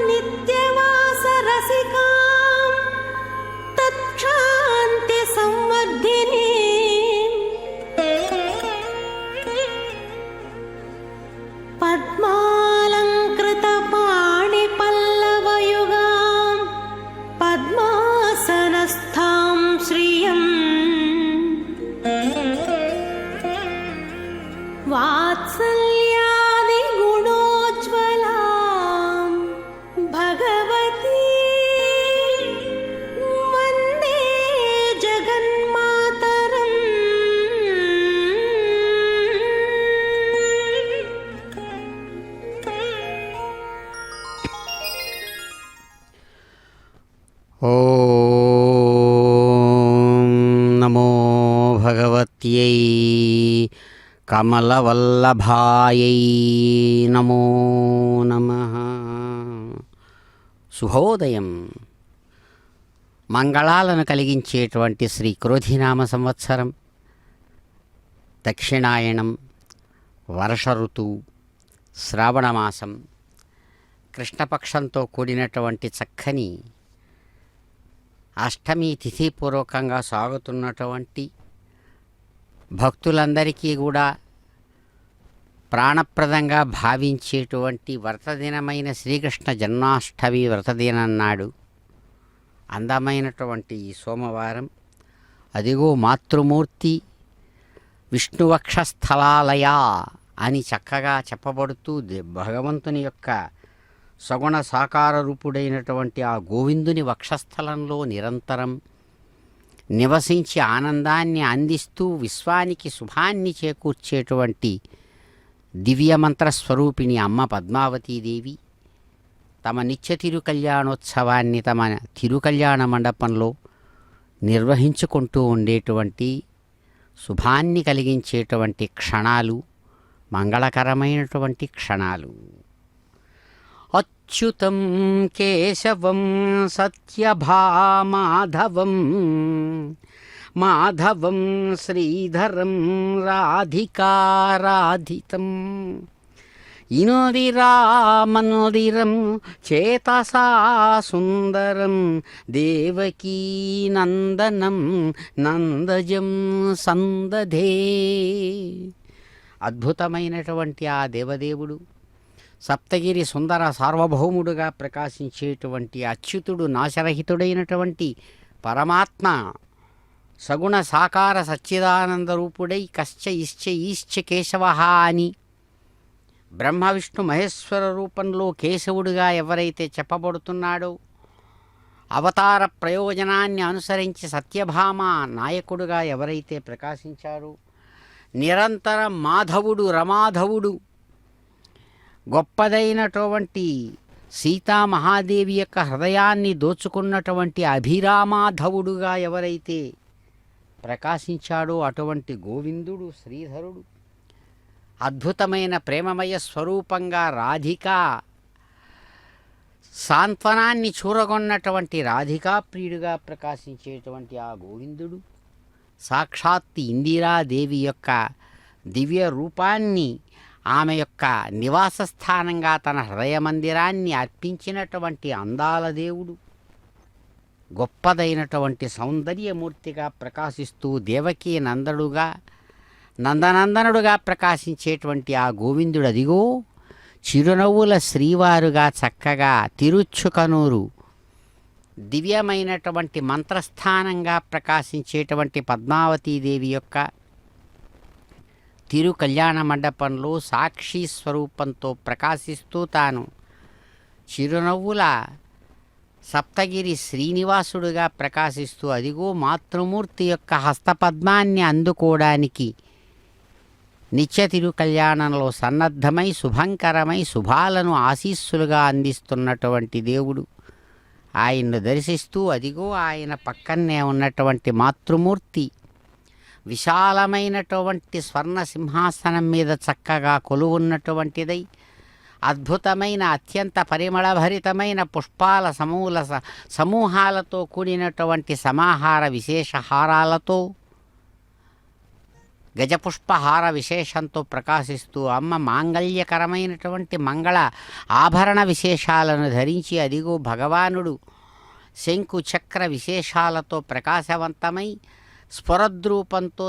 नित्यवास रसिकां तत्क्षान्ति संवर्धिनी पद्मालंकृत पाणिपल्लवयुगां पद्मासनस्थां श्रियं वात्सल्यादि गुणोज्ज्वलां भगवती वन्दे जगन्मातरम्। ఓం నమో భగవత్యై కమలవల్లభాయై నమో నమః. శుభోదయం. మంగళాలను కలిగించేటువంటి శ్రీ క్రోధినామ సంవత్సరం, దక్షిణాయనం, వర్ష ఋతువు, శ్రావణమాసం, కృష్ణపక్షంతో కూడినటువంటి చక్కని అష్టమి తిథిపూర్వకంగా సాగుతున్నటువంటి భక్తులందరికీ కూడా ప్రాణప్రదంగా భావించేటువంటి వ్రతదినమైన శ్రీకృష్ణ జన్మాష్టమి వ్రతదినం నాడు అందమైనటువంటి ఈ సోమవారం, అదిగో మాతృమూర్తి విష్ణువక్షస్థలాలయ అని చక్కగా చెప్పబడుతూ భగవంతుని యొక్క సగుణ సాకార రూపుడైనటువంటి ఆ గోవిందుని వక్షస్థలంలో నిరంతరం నివసించి ఆనందాన్ని అందిస్తూ విశ్వానికి శుభాన్ని చేకూర్చేటువంటి దివ్యమంత్రస్వరూపిణి అమ్మ పద్మావతీదేవి తమ నిత్య తిరుకల్యాణోత్సవాన్ని తమ తిరుకల్యాణ మండపంలో నిర్వహించుకుంటూ ఉండేటువంటి శుభాన్ని కలిగించేటువంటి క్షణాలు, మంగళకరమైనటువంటి క్షణాలు. అచ్యుతం కేశవం సత్యభామాధవం మాధవం శ్రీధరం రాధికారాధితం ఇనోదిరామనోదిరం చేతసా సుందరం దేవకీ నందనం నందజం సందధే. అద్భుతమైనటువంటి ఆ దేవదేవుడు సప్తగిరి సుందర సార్వభౌముడుగా ప్రకాశించేటువంటి అచ్యుతుడు, నాశరహితుడైనటువంటి పరమాత్మ సగుణ సాకార సచ్చిదానంద రూపుడై కశ్చ ఇశ్చ ఈశ్చ కేశవ అని బ్రహ్మ విష్ణు మహేశ్వర రూపంలో కేశవుడుగా ఎవరైతే చెప్పబడుతున్నాడో, అవతార ప్రయోజనాన్ని అనుసరించి సత్యభామ నాయకుడుగా ఎవరైతే ప్రకాశించారో, నిరంతరం మాధవుడు రమాధవుడు గొప్పదైనటువంటి సీతామహాదేవి యొక్క హృదయాన్ని దోచుకున్నటువంటి అభిరామాధవుడుగా ఎవరైతే ప్రకాశించాడో అటువంటి గోవిందుడు శ్రీధరుడు అద్భుతమైన ప్రేమమయ స్వరూపంగా రాధికా సాంత్వనాన్ని చూరగొన్నటువంటి రాధికా ప్రియుడిగా ప్రకాశించేటువంటి ఆ గోవిందుడు సాక్షాత్ ఇందిరాదేవి యొక్క దివ్య రూపాన్ని ఆమె యొక్క నివాస స్థానంగా తన హృదయ మందిరాన్ని అర్పించినటువంటి అందాల దేవుడు, గొప్పదైనటువంటి సౌందర్యమూర్తిగా ప్రకాశిస్తూ దేవకీ నందనందనుడుగా ప్రకాశించేటువంటి ఆ గోవిందుడు అదిగో చిరునవ్వుల శ్రీవారుగా చక్కగా తిరుచ్చుకనూరు దివ్యమైనటువంటి మంత్రస్థానంగా ప్రకాశించేటువంటి పద్మావతీదేవి యొక్క తిరు కళ్యాణ మండపంలో సాక్షి స్వరూపంతో ప్రకాశిస్తూ తాను చిరునవ్వుల సప్తగిరి శ్రీనివాసుడుగా ప్రకాశిస్తూ అదిగో మాతృమూర్తి యొక్క హస్తపద్మాన్ని అందుకోవడానికి నిత్య తిరు కళ్యాణంలో సన్నద్ధమై శుభంకరమై శుభాలను ఆశీస్సులుగా అందిస్తున్నటువంటి దేవుడు ఆయన్ను దర్శిస్తూ అదిగో ఆయన పక్కనే ఉన్నటువంటి మాతృమూర్తి విశాలమైనటువంటి స్వర్ణ సింహాసనం మీద చక్కగా కొలువున్నటువంటిదై అద్భుతమైన అత్యంత పరిమళభరితమైన పుష్పాల సమూహాలతో కూడినటువంటి సమాహార విశేషహారాలతో గజపుష్పహార విశేషంతో ప్రకాశిస్తూ అమ్మ మాంగళ్యకరమైనటువంటి మంగళ ఆభరణ విశేషాలను ధరించి అదిగో భగవానుడు శంకు చక్ర విశేషాలతో ప్రకాశవంతమై స్ఫురద్రూపంతో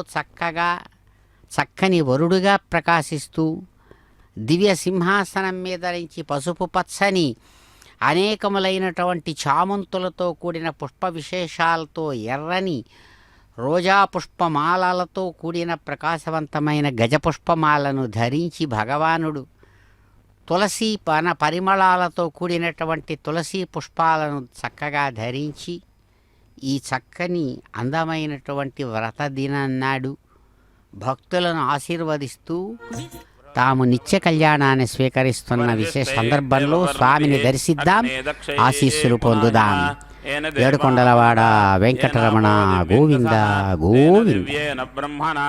చక్కని వరుడుగా ప్రకాశిస్తూ దివ్య సింహాసనం మీద నుంచి పసుపు పచ్చని అనేకములైనటువంటి చామంతులతో కూడిన పుష్ప విశేషాలతో ఎర్రని రోజా పుష్పమాలలతో కూడిన ప్రకాశవంతమైన గజపుష్పమాలను ధరించి భగవానుడు తులసి పరిమళాలతో కూడినటువంటి తులసి పుష్పాలను చక్కగా ధరించి ఈ చక్కని అందమైనటువంటి వ్రత దినాన్నాడు భక్తులను ఆశీర్వదిస్తూ తాము నిత్య కళ్యాణాన్ని స్వీకరిస్తున్న విశేష సందర్భంలో స్వామిని దర్శిద్దాం, ఆశీస్సులు పొందుదాం. ఏడుకొండలవాడ వెంకటరమణ గోవింద గోవింద. బ్రహ్మణ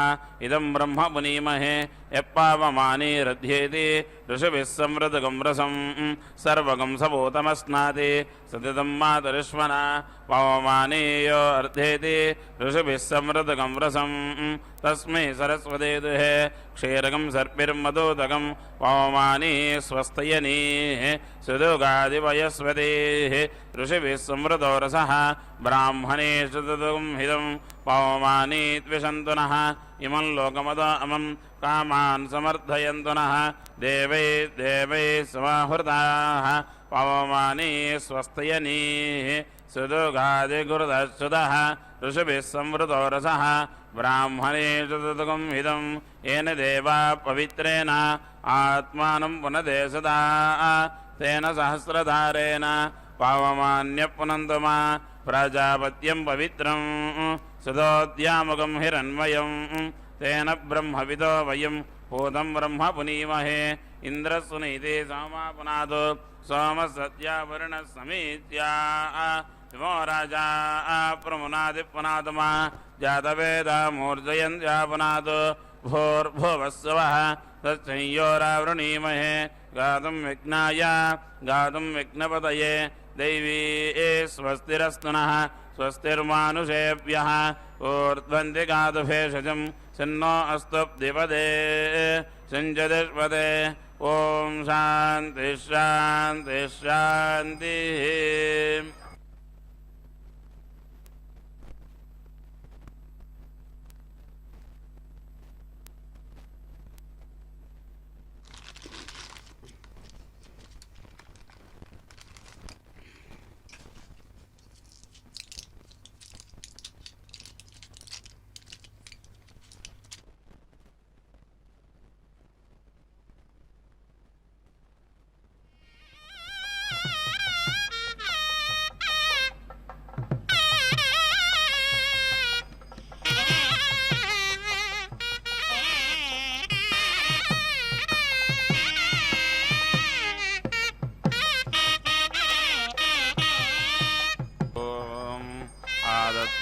ఇదం బ్రహ్మ పునీమహే యప్పావమానీరధ్యేతి ఋషభిः సంవృతగం రసం సర్వగం సభూతమస్నాతి సతితం మాతరిష్మణ పవమానేయో అర్ధేతి ఋషభిः సంవృతగం రసం తస్మై సరస్వతే దుహే క్షీరగం సర్పిర్మదోదకం పవమానీ స్వస్తయనీ సుదుగాదివయస్వతే ఋషభిः సంవృతో రసః బ్రాహ్మణేషు తదుగం హితం పవమానీ ద్విషంతునః ఇమం లోకమదో అమం కామాన్ సమర్థయంతునః దేవై దేవై సమాహృతాః పవమానీ స్వస్తయనీ సుదుగాదిగురుదశ్చుతః ఋషభిः సంవృతో రసః బ్రాహ్మణేషు తదుగం హితం ఏన దేవా పవిత్రేణ ఆత్మానం పునదేశదా తేన సహస్రధారేణ పావమాన్య పునంతుమా ప్రజాపత్యం పవిత్రం సుధోద్యాముఖం హిరణ్మయం తేన బ్రహ్మవిదో వయం భూతం బ్రహ్మ పునీమహే ఇంద్రసునీతే సోమాపునాదో సోమ సత్యావరుణ సమీత్యా విమో రాజా ప్రమునాది పునాతుమా జాతవేద మూర్జయంత్యాపునాదో భూర్భువస్సవః తచ్చంయోరావృణీమహే గాతుం విఘ్నాయ గాతుం విఘ్నపతయే దైవీ స్వస్తిరస్తునః స్వస్తిర్మానుషేభ్యः ఊర్ధ్వంతి గాతు భేషజం సన్నో అస్తు ద్విపదే సంజదిష్పదే. ఓం శాంతి శాంతి శాంతి.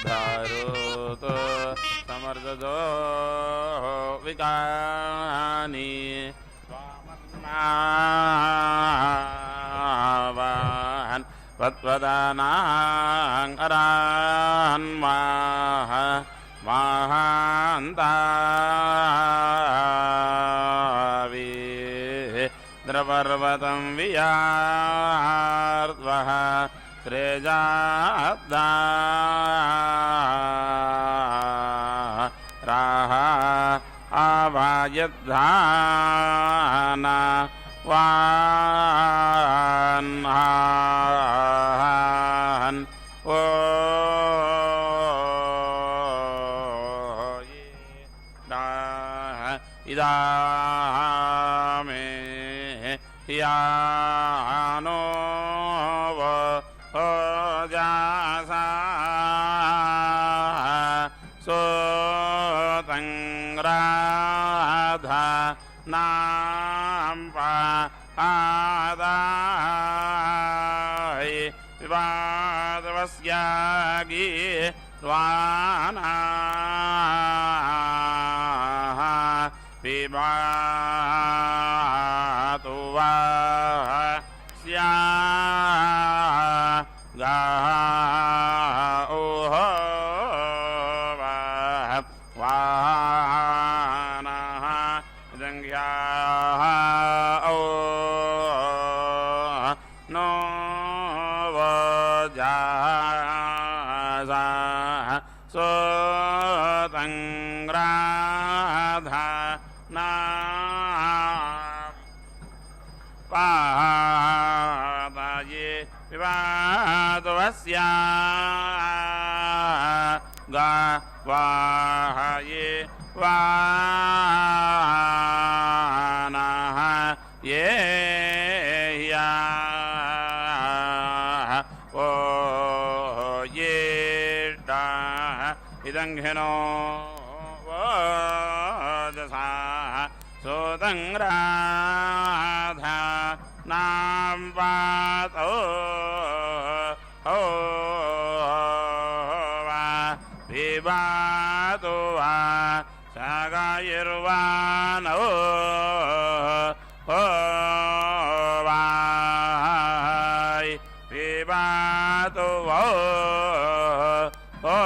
ఆదద్ధారోతో సమర్థదో వికాని స్వామన్నావాహన్ వత్వదానాంకరాన్మాహ మహాంతావి ద్రపర్వతం వియార్ద్వః శ్రేజాబ్దా రాహ ఆవాయద్ధాన వాన్హాన్ ఓ ఇదామే యానో జాసా సోతంగ్రాధా నాంప ఆదాయ వివాదవస్యాగి ద్వానా పిబాతు వా స్యా గా ఓహో వా सोवोजासा सोतङ्ग्राधना पादाये विवादवस्या गावाहये वानः ये या ओ ये डा इदङ्घिनो वोजसा सोदङ्ग्राधा नाम पातो हो वा विवातो वा सागायिर्वानो हो वाय विवातो वो हो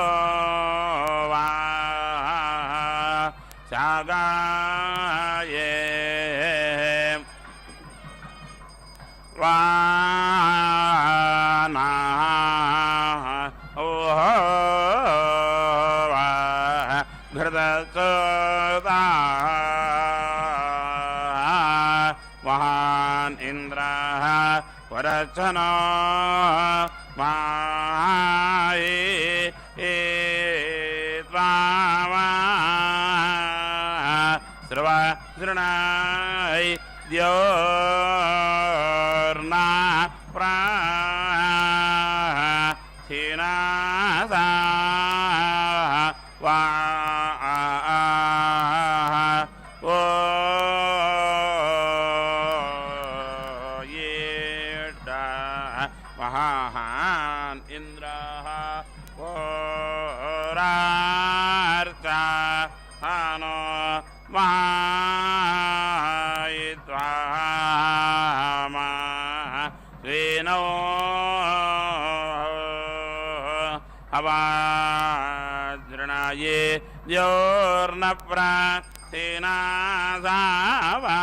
वा सागाये वाना ओह वा घृतचोदा महान इंद्रः वरचनो माये त्वामा सर्वा शृणाय द्योर्ना प्राथिनासा वा ओ ये महान इंद्रः वरार्चा हानो महायित्वामा स्वेनो अवाजृणाये द्योर्न प्राथिनासा वा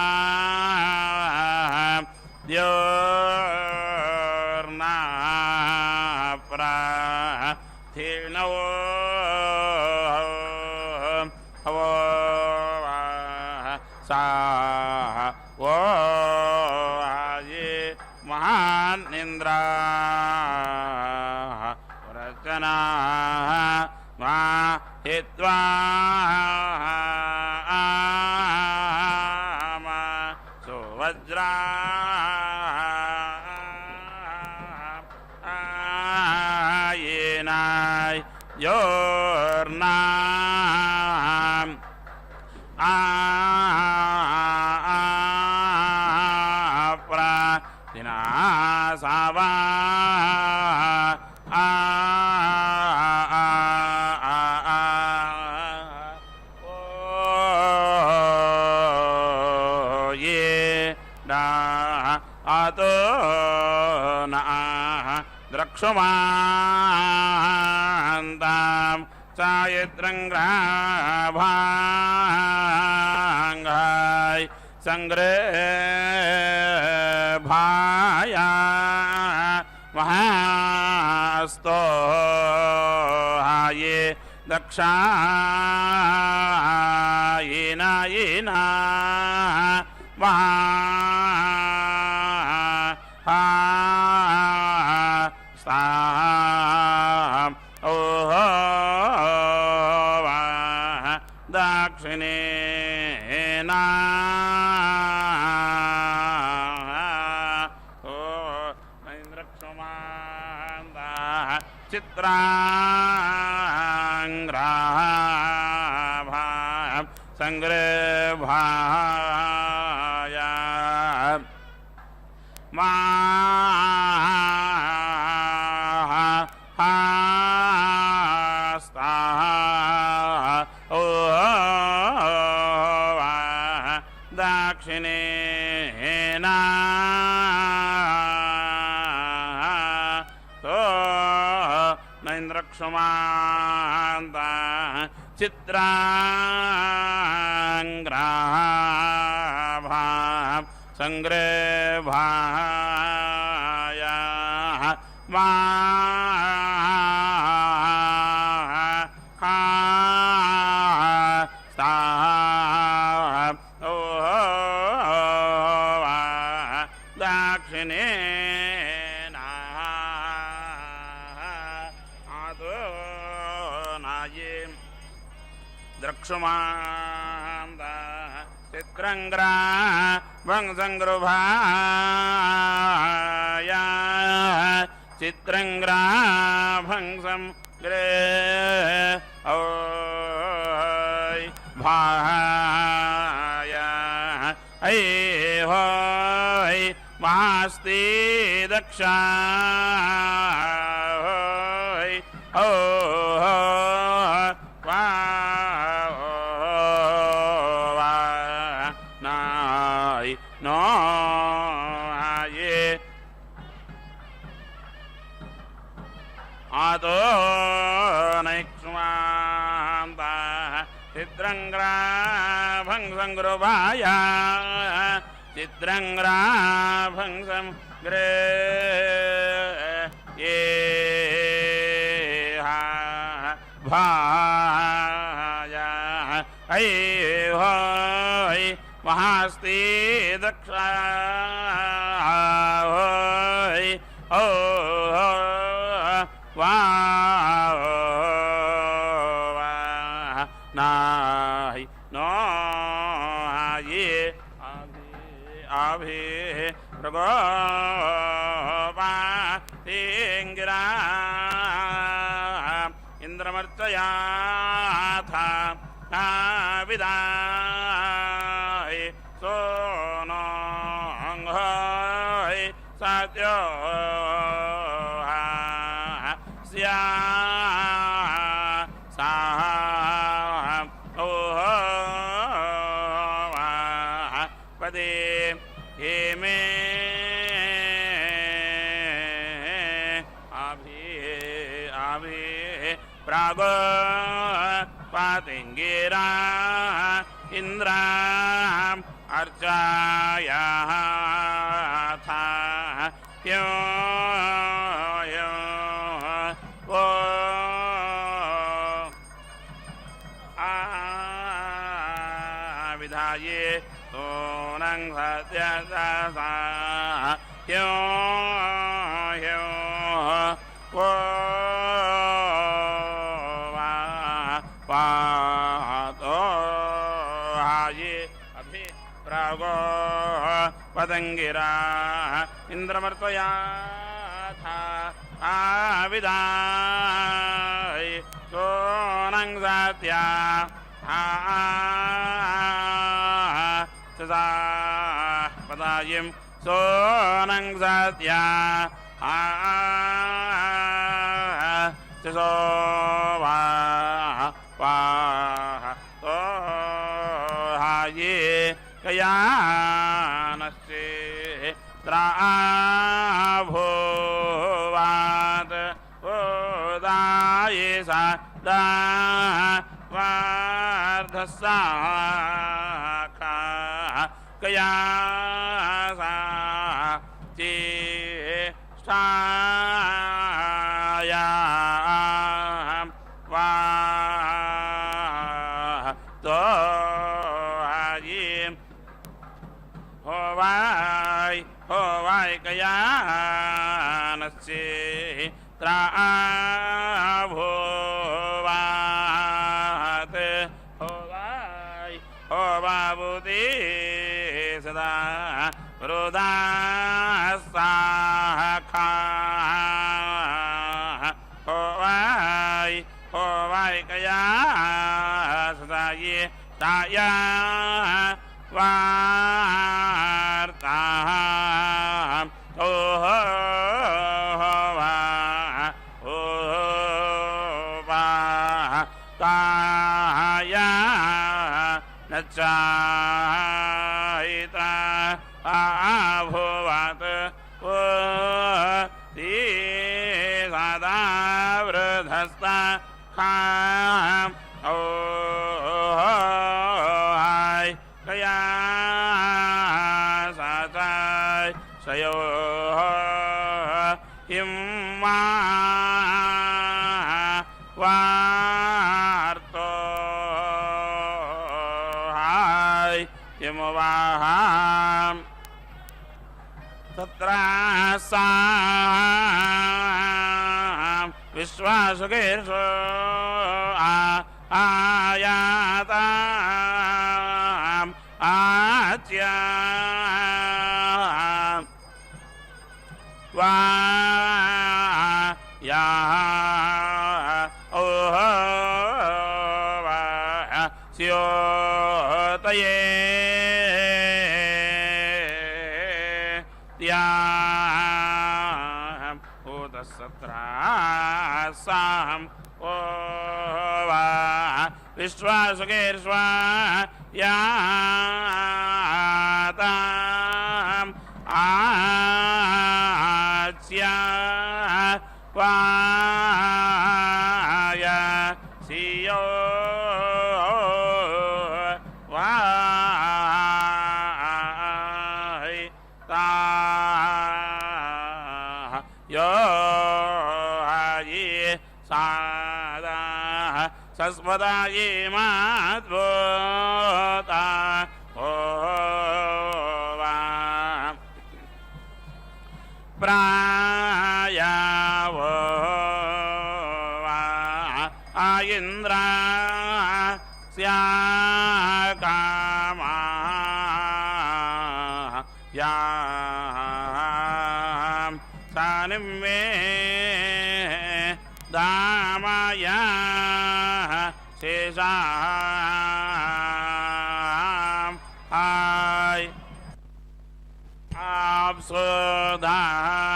द्योर्ना प्राथिनो सा वो ये महान इंद्रा रचना मा हित्वा सुवज्रा येनाय योर्ना सावा ये डा आतो न द्रक्षुमान्तां चायत्रङ्ग्राभाङ्गाय संग्रभाया महास्तो हाये दक्षायिना येना महा ओह दक्षिणेना चित्रांग्राभा संग्रभाया मास्ता ओ दक्षिणेना नैन्द्रक्षुमान्ता चित्रांग्राभा संग्रभाया मा खा सा ओ दक्षिणे द्रक्षुमान्त चित्रङ्ग्रा भंसङ्गृभाय चित्रङ्ग्रा भंसं ग्रे ओ भाय ऐ होय मास्ति दक्षा ओ नो ये आतो नैक्ष्मान्त चित्रङ्ग्रा भंसङ्गृभाय चित्रङ्ग्रा भंसं ग्रे ये भाय ऐ होय महास्ति दक्षा होय ओ वा नाहि नो ये आभि प्रगोपा तिङ्गिरा इन्द्रमर्चयाथा विदाय सोनो अंघोय सत्यो स्या सा ओ पदे हे मे आभि प्रागो पातिङ्गिरा इन्द्राम् अर्चायाथा यो वो विधाये सोनं सत्यसा यो वो पातो हाये अभि प्रागो पतंगिरा इंद्रमर्तयाथा आविदाय सोनं सत्या सदा पदायिं सोनं सत्या सो वा तो हाये कयानस्ये त्राभोवात ओदाये सदा वार्धसाखा कयासा चेष्टाया वा तो हाये होवाय कयानस्ये त्राभोवात होवाबुदे सदा रोदासाखा होवाय कया सदा ये ताया वार्ता ओ वा ताया नचायिता आभुवत ओ ती सदा वृद्धस्ता खाम ओ हाय कया सताय सयो हिम मा वार्तो हाय किमुवाहाम तत्रासाम विश्वासुकेषु आयाताम आच्याम वा या ओह वा स्योतये त्याम उदसत्रासाम ओ वा विश्वासुकेर्ष्वा याताम आच्या वाय सियो वाय ता यो हाये सादा सस्मदाये माद्भूता ओ वा प्रायावो वा आयिन्द्रा स्याकामा यां सानिम्मे दामया शेषाम् आय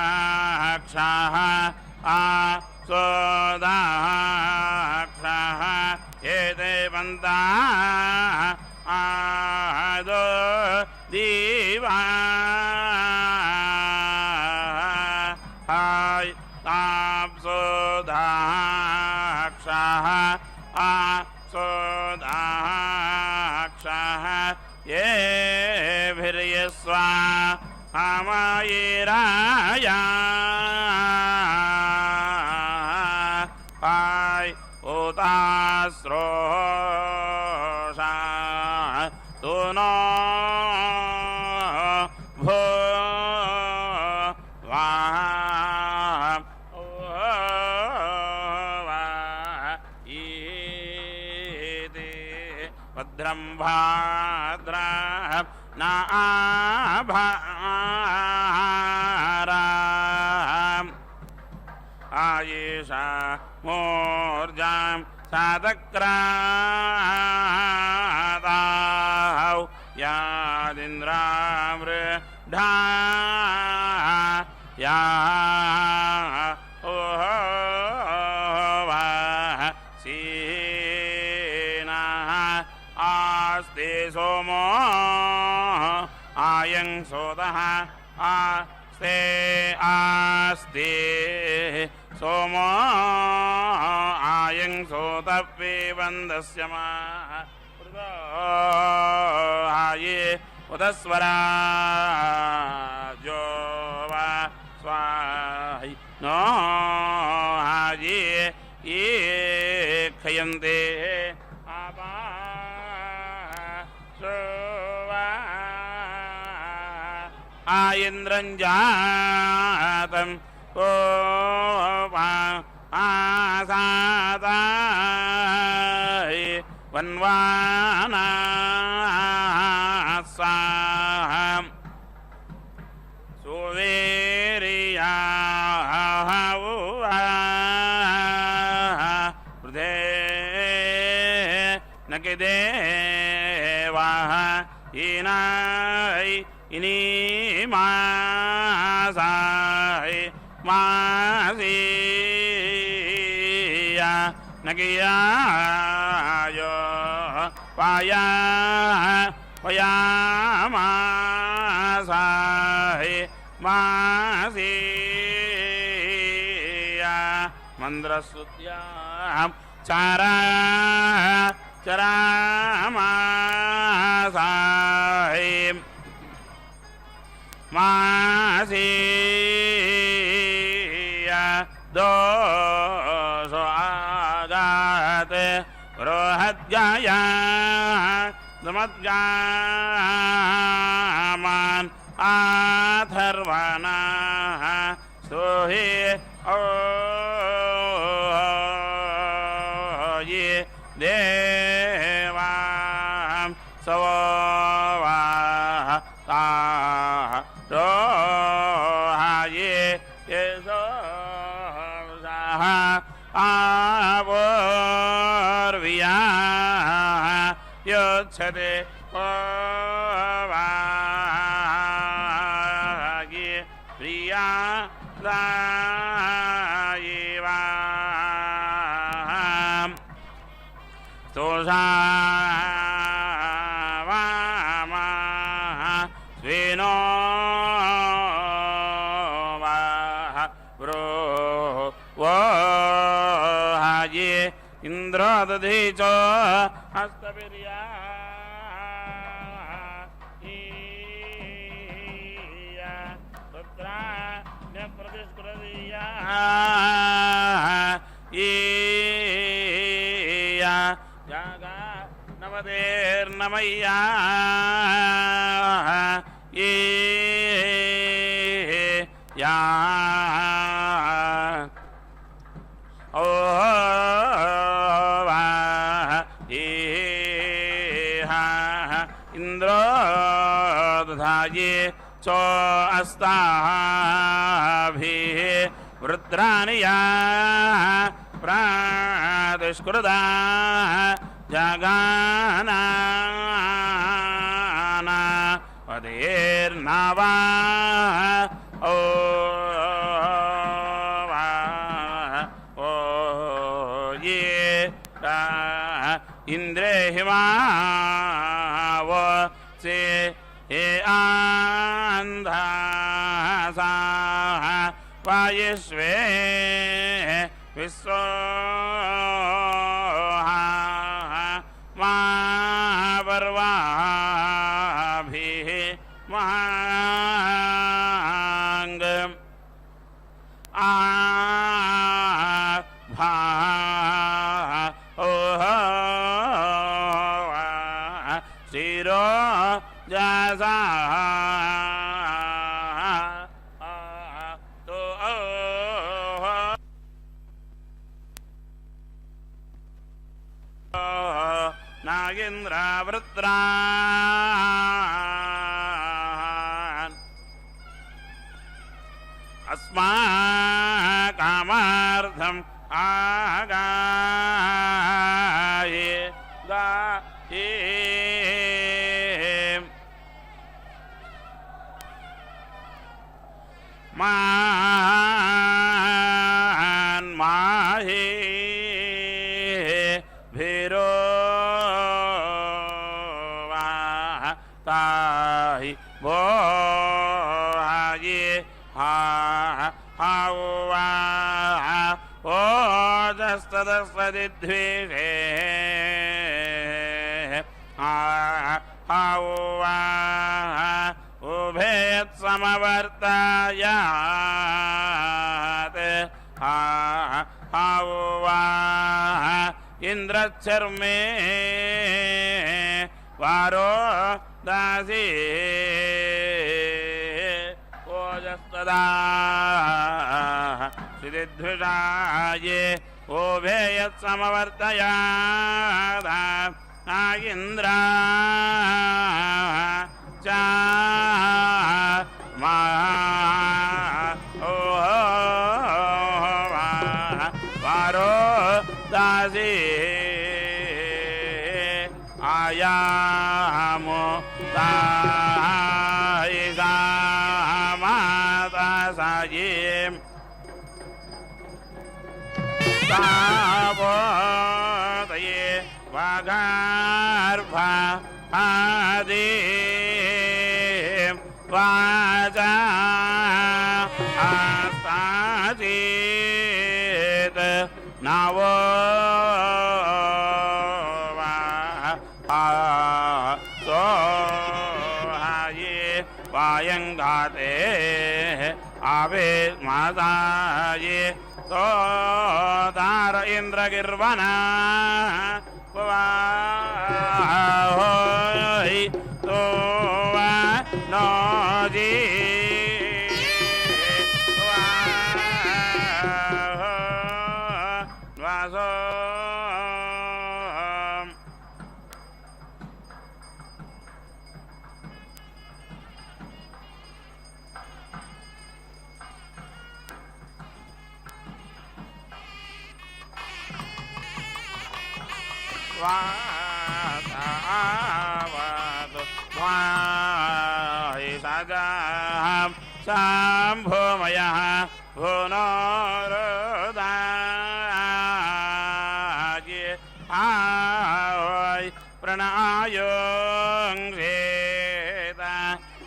आप्सुदाक्षः आप्सुदाक्षः एते पन्ता आदो दीवा हाय आप्सुदाक्षः आप्सुदाक्षः ये भिर्यस्वा अमायिराया हाय उतास्रोषा तु नो भो वा ईति भद्रं भाद्रा न आभाराम् आयेषा मूर्जां सातक्राताौ यादिन्द्रामृढा या ओह वा सीनः आस्ते सोमो आयं सोतः आस्ते आस्ते सोमो आयं सोतपिबन्धस्य आये उदस्वराजो वा स्वाहि नो आये ये खयन्ते आपा आयेन्द्रञ्जातं कोपा आसादाय वन्वानासां सुवेरियाः वृधे न किदेवाः इनाय इनीमासाय मासीया नगियायो पाया पयामासाय मासीया मन्द्रस्तुत्यां चारा चरामासाय मासीया दोषो आगाते बृहद्गाया समद्गामान् आथर्वणः स्तुहि ये देवां सवोवाः ताः रोहाये येषोषः आवोर्वियाः योच्छते वाये प्रिया दायिवाम् स्तोषा वामः स्वेनो वाः वोहाये इन्द्रो दधीचो हस्तवीर्या जागा नवदेर्नमय्या ये या ओ इंद्रो दधाये चो अस्ताभिः वृद्राणिया प्रादुष्कृदा जगाना पदेर्नवा ओ ये इंद्रे हिमाव से हे आन्धासा वायुष्वे विश्व महापर्वाभिः महांग भा शिरो जसा नागेन्द्रवृत्रान् अस्माकमर्थम् आगाये गाये माहे भीरो ताहि भो हाये हावा ओजस्तदस्वदिद्विषे हावा उभयत्समवर्तायात् हावा इन्द्रच्छर्मे वारो दासी ओजस्तदा श्रीद्विषाये ओभेयत्समवर्तयात् नागेन्द्रा च वारो दासी आयामो तायिसा माता सायेम तावोदये वागार्भा आदि वाजा आस्ताजित नावो सोहाये वायंगाते आवे मासाये सोदार इन्द्रगिर्वना वाहोय तो वा नो जी वासो वातावतु वाहि सजां शम्भुमयः भुवनोरुदाये आवै प्रणायोङ्घ्रेत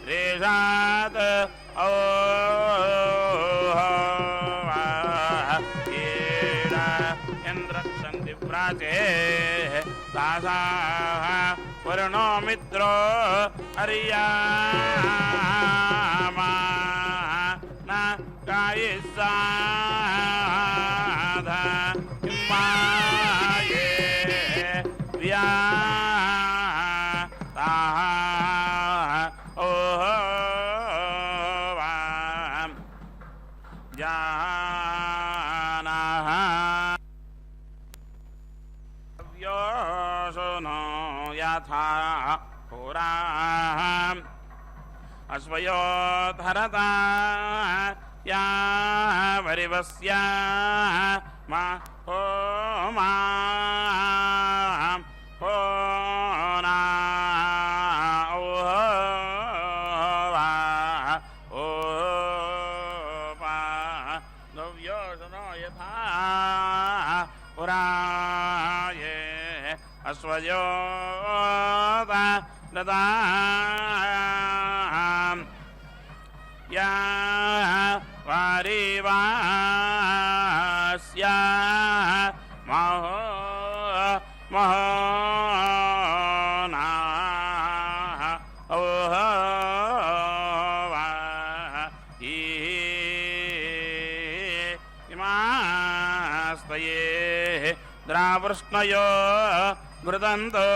रेषात् ओ इन्द्रक्षन्ति प्राचे दासाः वर्णो मित्रो अर्यामा न कायिस्साधा इम्माये व्याताः ओह वां जानाः व्योषुनो यथा पुराः अश्वयोधरता या वरिवस्य मा होमा होना ओवा ओपा नव्योषुनो यथा पुराये अश्वयोधा ददा या वारिवास्या महो महोना ओह वा इमास्तये द्रावृष्णयो घृतन्तो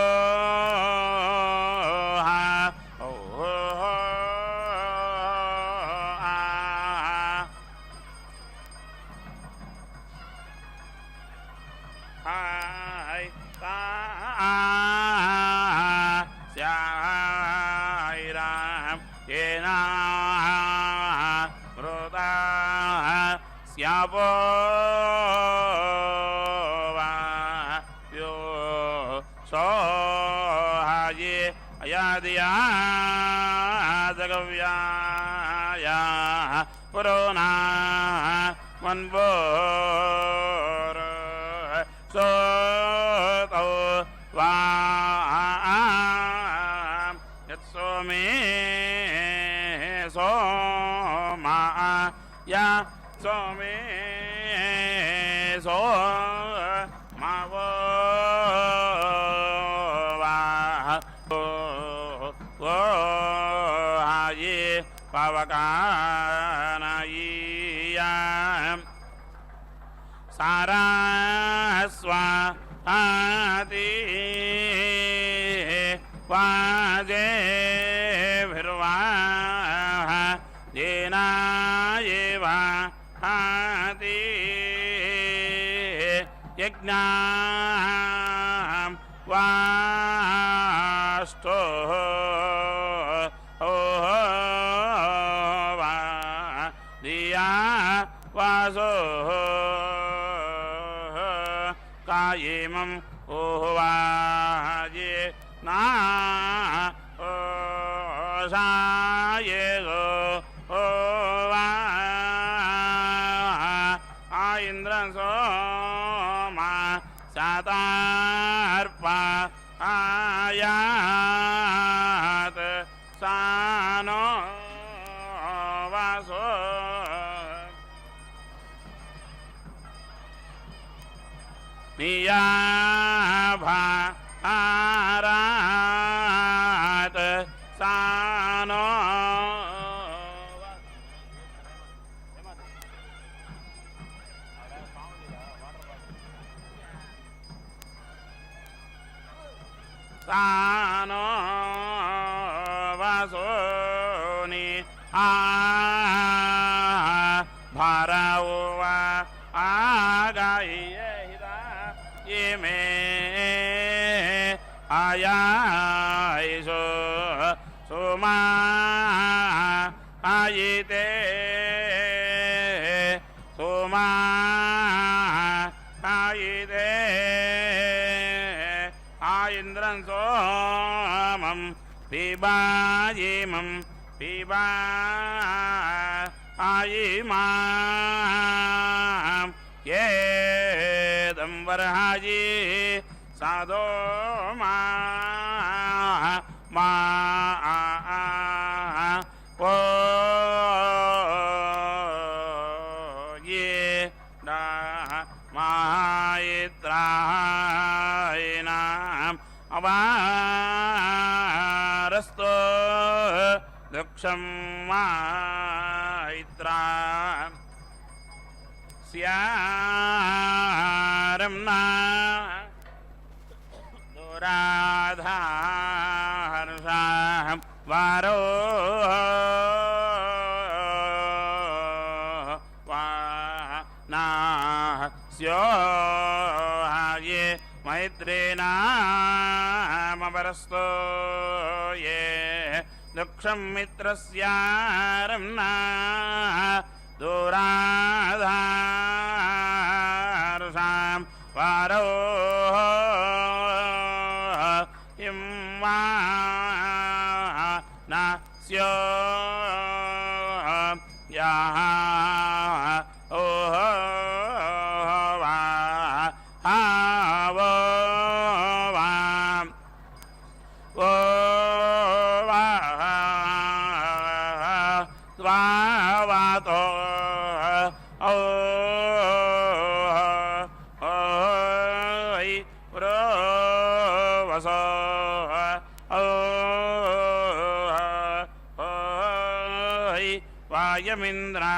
स्यायराम येना मृता स्यापो सोहाये अयादिया जगव्याया पुरोना मन्वोर सोतौ वा यत्सोमे सोमा या सोमे सो मावो पावकानायीयां सारास्वाति वाजे भिर्वाः येनायेवा हाति यज्ञां वाष्टो वासो कायेमं ओहवाये ना ओषाये गो ओवा आइन्द्रं सोमा सातार्पा आयात सानो वासो नियाभा आरात सानो सानो वासोनि भारावा आगायिता इमे आयायिषो सोमा आयिते सोमा आयिते आइन्द्रं सोमं पिबायिमं पिबा आयिमां येदं वरहायि साधो मा ओ ये ना मायित्रायिनाम् अवारस्तो दक्षं मायित्रा स्यारं न दुराधारसां वारो वा ना स्यो ये मैत्रेणामवरस्तो ये दक्षं मित्रस्यारं न दूराधारसां वारो इं वा न स्यो याः ओहो वा वो वां वो वा स्वावातो ओ प्रोवसो वायमिन्द्रा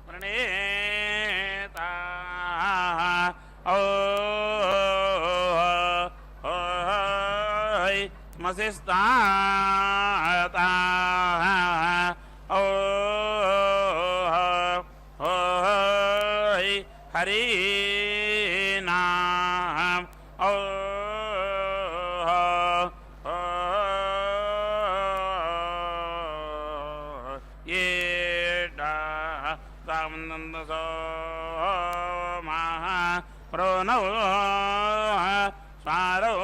प्रणेता मसिस्ताता हरिनाम ये दामनन्दसो महा प्रणव स्वारो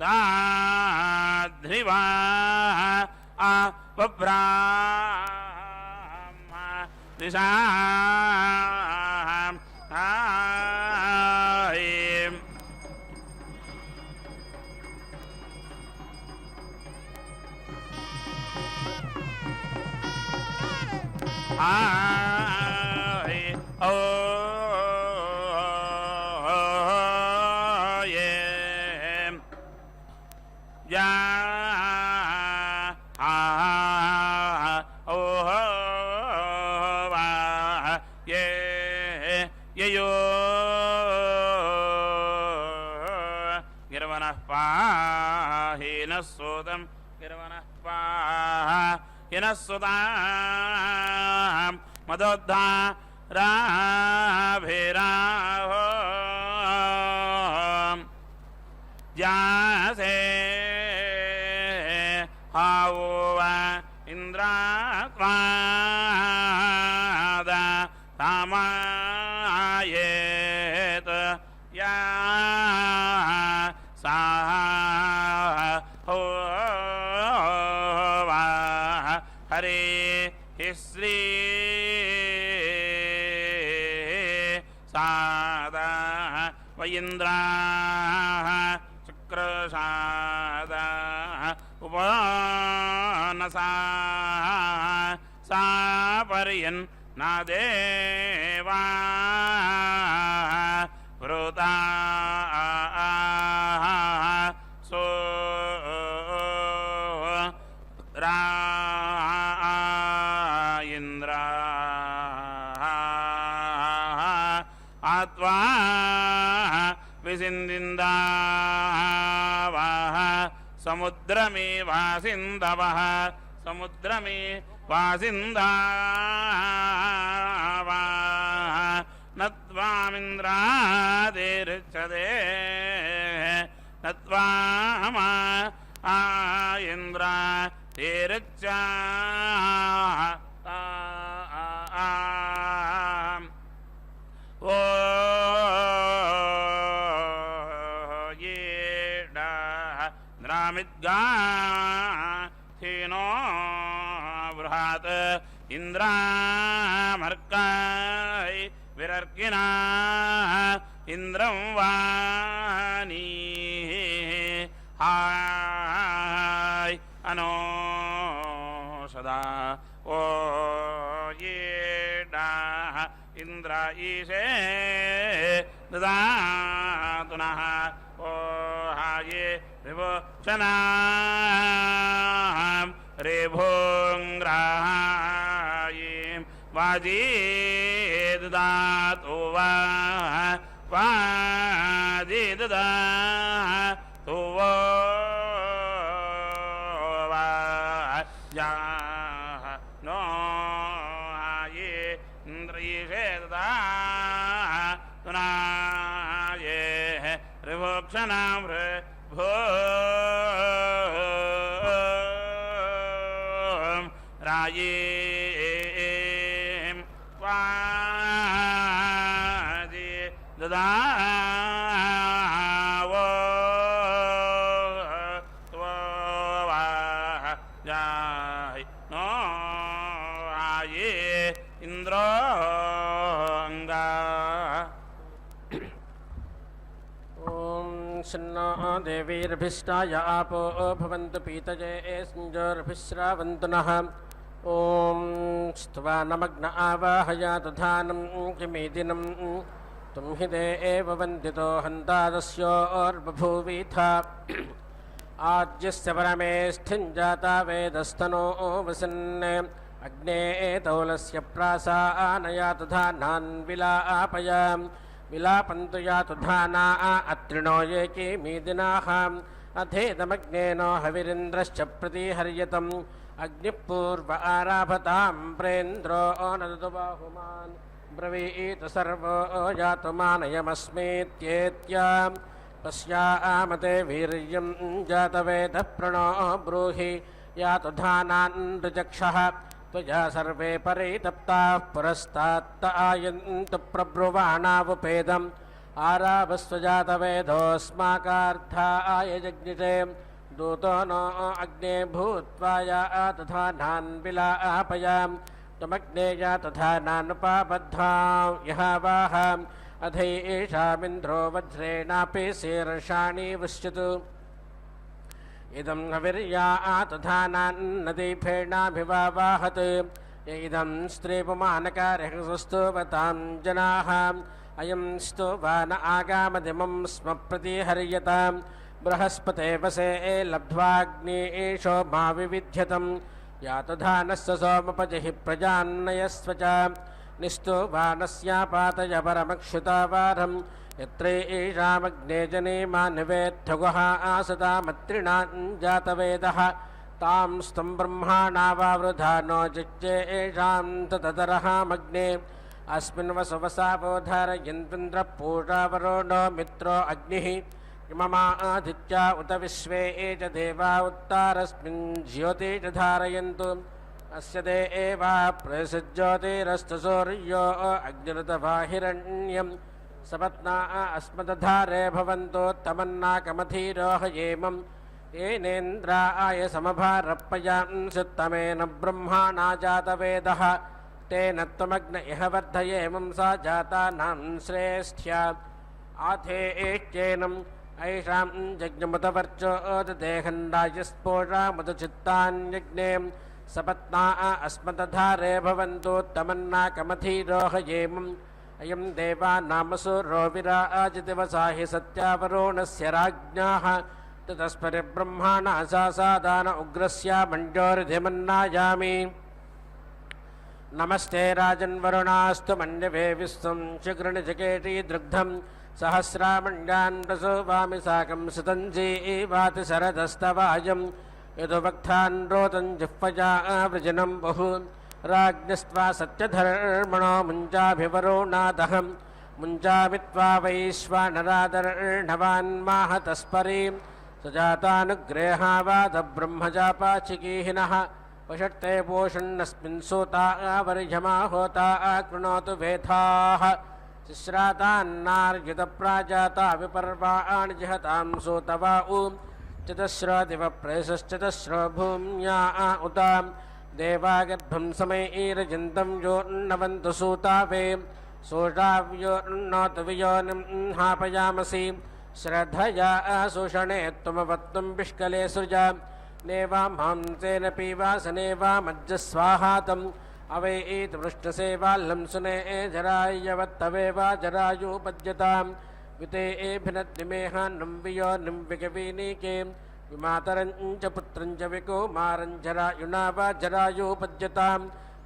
दाध्रिवा अपभ्राम दिशां आयिं आयि ओ ये या ययो गिरवनः पाहि नः सुतं गिरवनः पाहि नः सुतां मदोद्धाराभिराहो जासे हावो वा इन्द्रात्मादा तामायेत या सा हो वा हरे श्री सादा वैन्द्रा शुक्रसादा उपनसा सा पर्यन् ना देवा वृता सो रा इंद्रा సిందిందావాహ సముద్రమే వాసిందవః సముద్రమే వాసిందావాహ నత్వామింద్రాదేరుచ్చదే నత్వామ ఇంద్ర తేరుచ్చా ఓ ద్రామిద్గా హీనో బృహత్ ఇంద్రామర్కాయ విరర్కినా ఇంద్రం వాణీ హాయ్ అనో సదా ఓ ఇంద్ర ఈశే దదాతు నః ఓ హాయే రిభోక్షణాం రేభోంగ్రాయీం వాజీ దదాతు వాజీ దదాతు వాజా నో హాయే ఇంద్రీషే దదాతు నాయే రిభోక్షణాం రిభో రాయేం వాజి దదావో త్వాజాయ్ నో ఆయే ఇంద్రోంగా ఓం శన్నో దేవీర్భిష్టాయ ఆపో భవంతు పీతజే సంజోర్భిశ్రావంతు నః ఓం స్థ్వా నమగ్న ఆవాహయాతు ధానం కిమేదినం తుం హి దేవ వందితో హంతాదస్యోర్బభూవీథా ఆజ్యస్య పరమేష్ఠిం జాతా వేదస్తనో వసన్ అగ్నే తౌలస్య ప్రాసానయాతు ధానాన్ విలాపయాం విలాపంతు యాతు ధానా అత్రిణో ఏకే మీదినాః అథేదమగ్నేనో హవిరింద్రశ్చ ప్రతిహర్యతం అగ్నిపూర్వ ఆరాభతాం ప్రేంద్రో నదతు బాహుమాన్ బ్రవీతు సర్వో యాతు మానయమస్మేత్యేత్యా పశ్యామతే వీర్యం జాతవేదః ప్రణో బ్రూహి యాతు ధానాన్ రుచక్షః త్వయా సర్వే పరితప్తాః పురస్తాత్త ఆయంతు ప్రబ్రువాణావుపేదం ఆరాభస్వజాతవేదోऽస్మాకార్థాయ జజ్ఞితే దూతో నో అగ్నే భూత్వా యాతు ధానాన్ విలాపయాం త్వమగ్నే యాతు ధానానుపాబద్ధాం యహావాహ అధైషామింద్రో వజ్రేణాపి శీర్షాణి వృశ్యతు ఇదం హవిర్యాతు ధానాన్నదీఫేణాభివావాహత్ ఇదం స్త్రీపుమానకార్యస్తూవతాం జనాః అయం స్తూవాన ఆగామదిమం స్మ ప్రతిహర్యతాం బృహస్పతే వసే లబ్ధ్వాగ్నేషో మా వివిధ్యతం యాతు ధానస్య సోమపజహి ప్రజాన్నయస్వ చ నిస్తూవానస్యాపాతయ పరమక్షుతావారం యత్రైషామగ్నే జనేమా నివేద్ధగుః ఆసతామత్రిణాం జాతవేదః తాం స్తం బ్రహ్మాణావావృధా నో జజ్జేషాం తదరహామగ్నే అస్మిన్ వసువసావోధారయన్వింద్రః పూషావరోణో మిత్రో అగ్నిః ఇమమాదిత్యా ఉత విశ్వే చ దేవా ఉత్తారస్మిన్ జ్యోతిష ధారయంతు అస్య దేవా ప్రసజ్యోతిరస్తు సూర్యో అగ్నిరుతవాహిరణ్యం సపత్నా అస్మదధారే భవంతోత్తమన్నాకమధీరోహయేమం ఏనేంద్రాయ సమభారప్పయాంసుత్తమేన బ్రహ్మాణా జాతవేదః తేన త్వమగ్న ఇహ వర్ధయేమం సా జాతానాం శ్రేష్ఠ్యా ఆథేష్యేనం ఐషాం జజ్ఞముతవర్చోదేహండాయస్పోషాముతచిత్తాన్యగ్నే సపత్నా అస్మదధారే భవంతోత్తమన్నాకమధీరోహయేమం అయం దేవానామసూరో విరాజితివసాహి సత్యావరోణస్య రాజ్ఞాః తతస్పరిబ్రహ్మాణా సాసాదాన ఉగ్రస్య మంజోరిధిమన్నాయామి నమస్తే రాజన్వరుణాస్తు మన్యవే విశ్వం శుక్రణిజకేటీ దృగ్ధం सहस्रामण्यान् प्रसूवामि साकं सुतं जीवाति शरदस्तवायं यदुभक्तान् रोतं जिह्वजा वृजनं बहु राज्ञस्त्वा सत्यधर्मणो मुञ्चाभिवरुणादहं मुञ्चामि त्वा वैश्वानरादर्णवान् माहतस्परीं सजातानुग्रेहावादब्रह्मजापाचिकीहिनः वषट्ते पोषण्णस्मिन् सूता वर्यमा होता कृणोतु वेधाः शिश्रातान्नार्युतप्राजाता विपर्वाणि जिहतां सूतवा ऊं चतस्रो दिवप्रेषश्चतस्रो भूम्या उतां देवागर्भं समैरजन्तं योन्नवन्तु सूतावे सोषाव्योन्नोतु वियोनिं हापयामसि श्रद्धया शोषणे त्वमवत्वं पिष्कले सृजा नेवां हंसेन पीवासनेवा मज्जस्वाहातम् अवैत वृष्टसेवाल्लं सुने जरायवत्तवेवा जरायुपद्यतां वितेभिनद्दिमेहान्नं वियोनिं विकवीनीके विमातरं च पुत्रं च विकुमारं जरायुना वा जरायुपद्यतां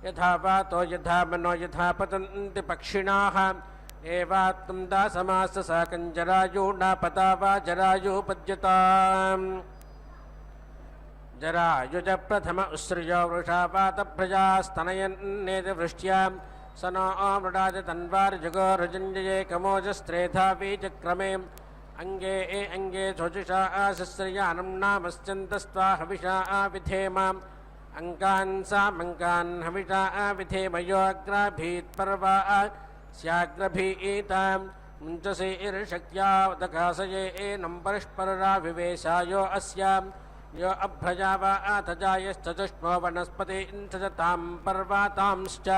यथा वातो यथा मनो यथा पतन्ति पक्षिणाः एवात्तं दासमास साकं जरायुना पता वा जरायुपद्यताम् जरायुज प्रथम उस्सृजो वृषापातप्रजास्तनयन्नेति वृष्ट्यां स नो मृडाज तन्वार्जुगोरुजञ्जये कमोजस्त्रेधा बीजक्रमे अङ्गे अङ्गे शोचिषा आशस्त्रियानं नामश्चन्दस्त्वा हविषा आविधेमाम् अङ्कान् सामङ्कान् हविषा आविधेम योऽग्राभीत्पर्वा स्याग्रभीतां मुञ्चसेर्शक्या उदकासये एनं परस्पररा विवेशायो अस्याम् यो अभ्रजाव आतजायश्चतुष्मो वनस्पतींसजतां पर्वातांश्च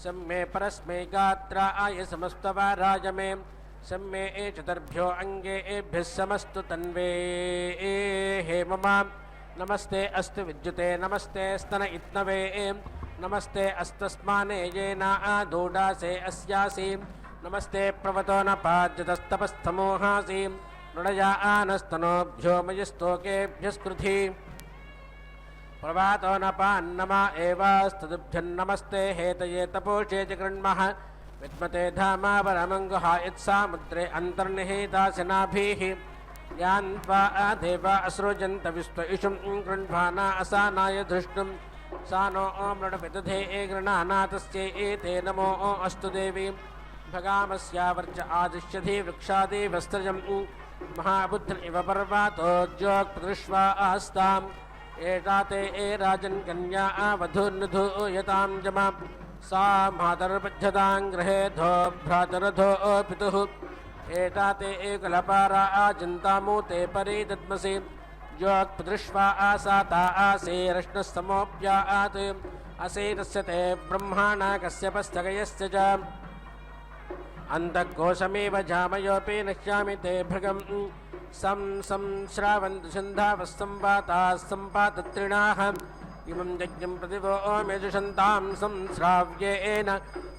सम्मे परस्मै गात्रा आय समस्तवा राजमे सम्मे चतुर्भ्यो अङ्गे एभ्यः समस्तु तन्वे हेममां नमस्ते अस्तु विद्युते नमस्ते स्तन इत्नवे नमस्ते अस्तस्माने येना आदूडासे अस्यासि नमस्ते प्रवतो न पाद्यतस्तपस्थमोहासि नृणया आनस्तनोभ्यो मयस्तोकेभ्यः स्कृधि प्रभातो न पान्नमा एवास्तदुभ्यन्नमस्ते हेतये तपोषे च गृण्मः विद्मते धामा परमङ्गुहा यत्सामुद्रे अन्तर्निहितासिनाभिः यान् त्वा देवा असृजन्त विश्व इषुं गृह्णाना असानाय धृष्णुं सा नो मृडपिदधे गृणाना तस्यै एते नमो अस्तु देवी भगामस्यावर्च आदिश्यधि वृक्षादि वस्त्रजम् महाबुद्ध इव पर्वातोज्योक्प्रदृष्ट्वा आस्ताम् एता ते राजन् कन्या वधूर्निधूयतां जमा सा मातर्पध्यतां गृहेधो भ्रातरधो पितुः एता ते कलपारा चिन्तामूते परि दद्मसि ज्योक्प्रदृष्ट्वा आसाता आसे रश्नस्तमोऽप्यात् असेतस्य ते ब्रह्माणा कश्यपस्तगयस्य च अन्तःकोशमेव जामयोऽपि नश्यामि ते भृगं श्रावन्तु छन्दावस्संवाताः सम्पातत्रिणाः इमं यज्ञं प्रतिवो मेजुषन्तां संश्राव्येन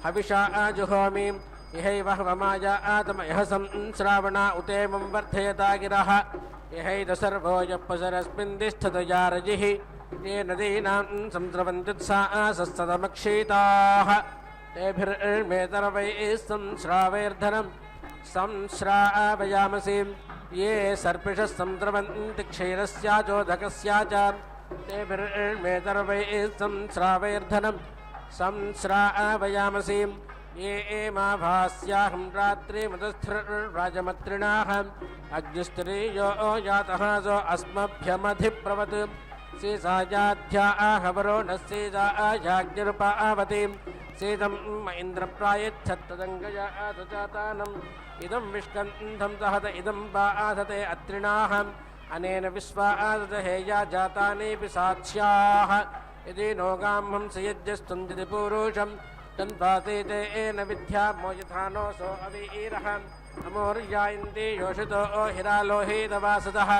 हविषा आजुहोमि इहैव हवमाया आतमयः संश्रावणा उतेमं वर्धयता गिरः इहैत सर्वो यः पशरस्मिन् तिष्ठतया रजिः ये नदीनां संस्रवन्त्युत्साहसस्तदमक्षीताः तेभिर्मेतरवैः संश्रावैर्धनं संश्रावयामसि ये सर्पिषः संद्रवन्ति क्षीरस्याचोदकस्या च तेभिर्मेतरवैः संश्रावैर्धनं संश्रावयामसि ये एमाभास्याहं रात्रिमदस्थिर्राजमत्रिणाः अग्निस्त्रीयो यातः सो अस्मभ्यमधिप्रवत् सीसायाध्या आहवरो न सीसायाग्निरुपावतीं सीतं इन्द्रप्रायच्छत्तदङ्गयातजातानम् इदं विष्कन्धं सहत इदं वा आसते अत्रिणाः अनेन विश्वा आसत हेया जातानेऽपि साक्ष्याः यदि नोगां सयज्ञस्तुञ्जति पूरुषं तन्पाते एन विद्यामो यथा नोऽसो अवीरः अमोर्या इन्दे योषितो हिरालोहितवासतः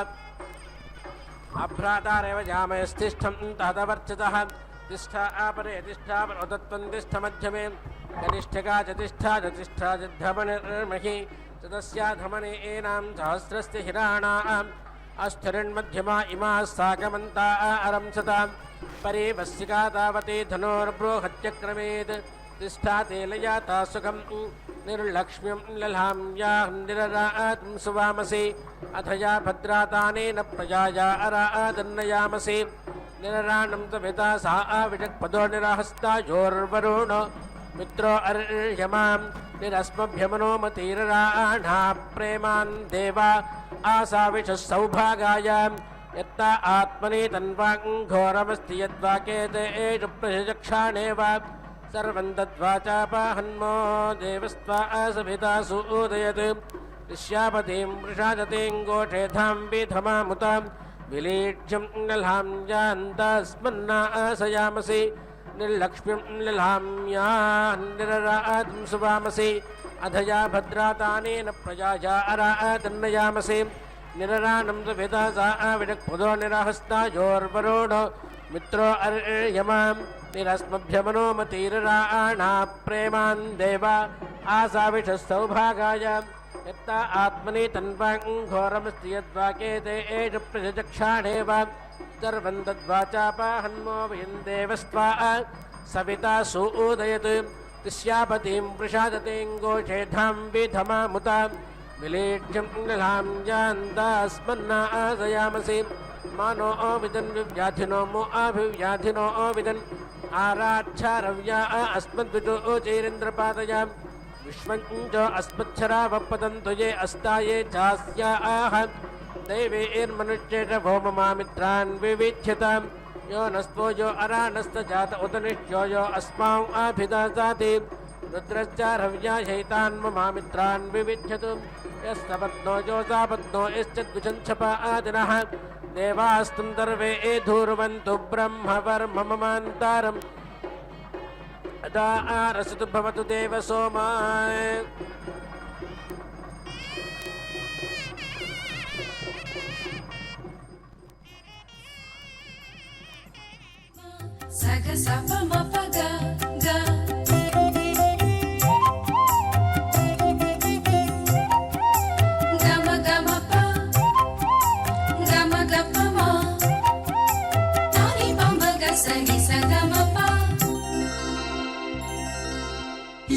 अभ्रातारेव जामयस्तिष्ठं तहतवर्चितः तिष्ठा आपरे तिष्ठा परोतत्वं तिष्ठ मध्यमे कनिष्ठका च तिष्ठा च धमनिर्महि तस्या धमने एनां सहस्रस्य हिराणाम् अस्थिरन्मध्यमा इमाः साकमन्ता अरंसतां परिवस्सिका तावती धनोर्बृहत्यक्रमेत् तिष्ठा तेलयाता सुखं నిర్లక్ష్మ్యం లలామ్యాం నిరరాతుం సువామసి అథయా భద్రాతానేన ప్రజాయా అరాదన్నయామసి నిరరాణం తవితా సా విజక్పదో నిరహస్తాయోర్వరుణో మిత్రో అర్యమాం నిరస్మభ్యమనోమతిరరాణా ప్రేమాన్ దేవా ఆసావిష సౌభాగాయ యత్త ఆత్మని తన్వాంఘోరమస్తి యద్వాకేతే ఏషు ప్రజక్షాణేవ సర్వం తద్వాచాపాహన్మో దేవస్త్వా సవితా సూదయత్ శ్యాపతిం వృషాదతిం గోషేధాం విధమాముతాం విలీఢ్యం నల్హాం జాంతస్మన్నాసయామసి నిర్లక్ష్మ్యం లలామ్యాం నిరరాతుం సువామసి అధయా భద్రాతానేన ప్రజాయా అరాదన్నయామసి నిరరాణం తవితా సా విజక్పదో నిరహస్తాయోర్వరుణో మిత్రో అర్యమాం నిరస్మభ్యమనోమతిరరాణా ప్రేమాన్ దేవా ఆసావిష సౌభాగాయ యత్త ఆత్మని తన్వాంఘోరమస్తి యద్వాకేతే ఏషు ప్రజక్షాణేవ సర్వం తద్వాచాపాహన్మో వయం దేవస్త్వా సవితా సూదయత్ శ్యాపతిం వృషాదతిం గోషేధాం విధమాముతాం విలీఢ్యం నల్హాం జాంతస్మన్నాసయామసి మానో విదన్ వివ్యాధినో మో అభివ్యాధినో విదన్ ఆరాచ్ఛారవ్యా అస్మద్విజోచైరేంద్రపాదయాం విశ్వంచ అస్మచ్చరావపదంతు యే అస్తాయే చాస్యాః దైవేర్మనుష్యేష భౌమమామిత్రాన్ వివిచ్యతాం యో నస్తో యో అరానస్తజాత ఉదనిష్యో యో అస్మాం ఆభిదాసాతి రుద్రశ్చారవ్యా శైతాన్మమామిత్రాన్ వివిచ్యతు యస్తపత్నో యోసాపత్నో యశ్చద్విషంఛపాదినః దేవాస్తం దర్వే ధూర్వంతు బ్రహ్మవర్మమమాంతారం అదా ఆరసతు భవతు దేవ సోమాయ సగ సప మప గ గ గమ గమ ప గమ గప మ తాని పమ గ సని సగమ ప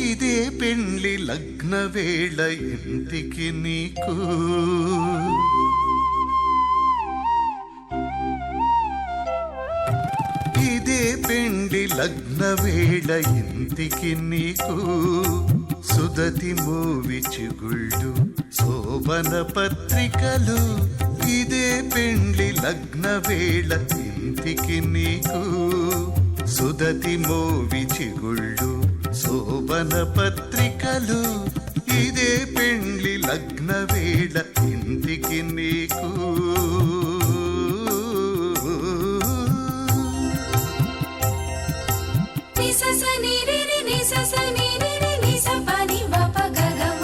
ఇదే పెండ్లి లగ్న వేళ ఇంటికి నీకు ఇదే పెండ్లి లగ్న వేళ ఇంటికి నీకు సుదతి మూవి చిగుళ్ళు శోభన పత్రికలు ఇదే పెండ్లి లగ్న వేళ ఇంటికి నీకు సుదతి మోవి చిగుళ్ళు శోభన పత్రికలు ఇదే పెండ్లి లగ్న వేళ ఇంటికి నీకు నిసస నిరిరి నిసస నిరిరి నిస పని వప గగమ